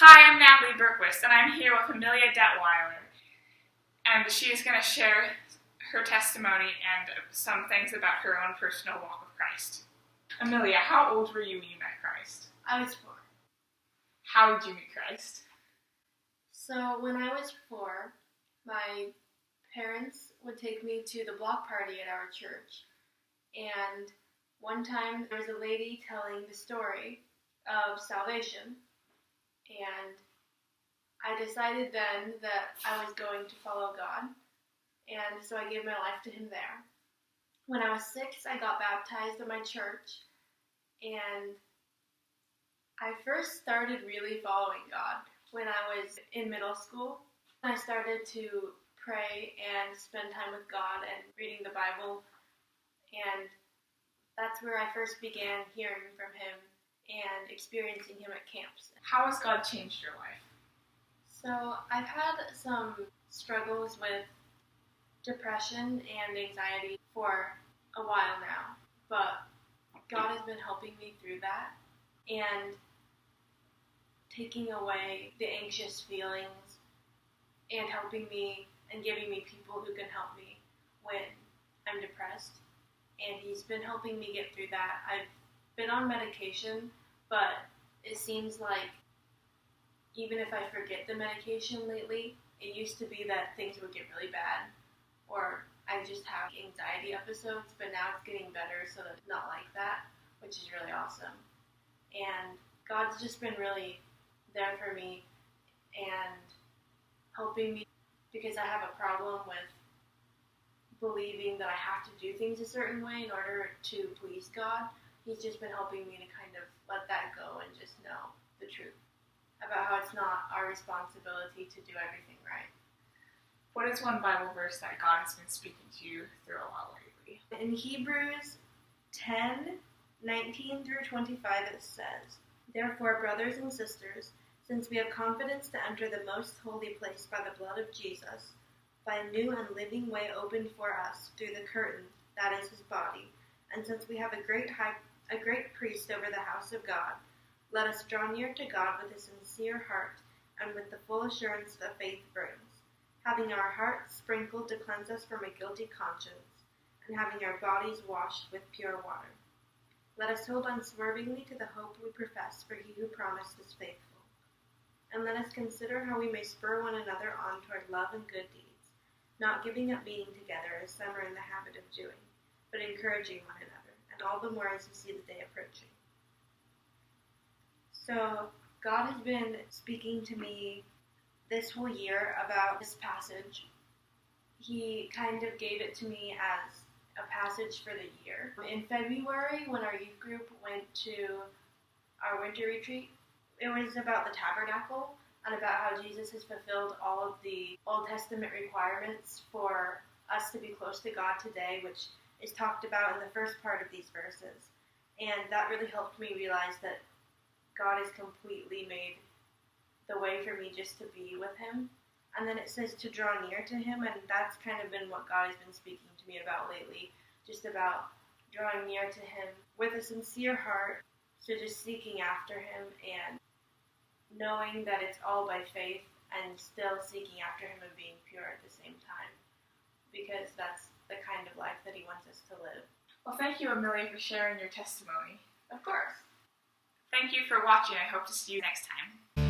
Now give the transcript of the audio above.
Hi, I'm Natalie Berquist, and I'm here with Amelia Dettwyler, and she is going to share her testimony and some things about her own personal walk with Christ. Amelia, how old were you when you met Christ? I was 4. How did you meet Christ? So when I was 4, my parents would take me to the block party at our church. And one time there was a lady telling the story of salvation. And I decided then that I was going to follow God. And so I gave my life to Him there. When I was 6, I got baptized at my church. And I first started really following God when I was in middle school. I started to pray and spend time with God and reading the Bible. And that's where I first began hearing from Him and experiencing Him at camps. How has God changed your life? So I've had some struggles with depression and anxiety for a while now, but God has been helping me through that and taking away the anxious feelings and helping me and giving me people who can help me when I'm depressed. And He's been helping me get through that. I've been on medication, but it seems like even if I forget the medication lately, it used to be that things would get really bad or I just have anxiety episodes, but now it's getting better so that it's not like that, which is really awesome. And God's just been really there for me and helping me because I have a problem with believing that I have to do things a certain way in order to please God. He's just been helping me to kind of let that go and just know the truth about how it's not our responsibility to do everything right. What is one Bible verse that God has been speaking to you through a lot lately? In Hebrews 10:19 through 25 it says, "Therefore, brothers and sisters, since we have confidence to enter the most holy place by the blood of Jesus, by a new and living way opened for us through the curtain, that is His body, and since we have a great priest over the house of God, let us draw near to God with a sincere heart and with the full assurance that faith brings, having our hearts sprinkled to cleanse us from a guilty conscience, and having our bodies washed with pure water. Let us hold unswervingly to the hope we profess, for He who promised is faithful. And let us consider how we may spur one another on toward love and good deeds, not giving up meeting together as some are in the habit of doing, but encouraging one another, and all the more as you see the day approaching." So God has been speaking to me this whole year about this passage. He kind of gave it to me as a passage for the year. In February, when our youth group went to our winter retreat, it was about the tabernacle and about how Jesus has fulfilled all of the Old Testament requirements for us to be close to God today, which is talked about in the first part of these verses. And that really helped me realize that God has completely made the way for me just to be with Him. And then it says to draw near to Him, and that's kind of been what God has been speaking to me about lately, just about drawing near to Him with a sincere heart, so just seeking after Him and knowing that it's all by faith and still seeking after Him and being pure at the same time, because that's the kind of life that He wants us to live. Well, thank you, Amelia, for sharing your testimony. Of course. Thank you for watching. I hope to see you next time.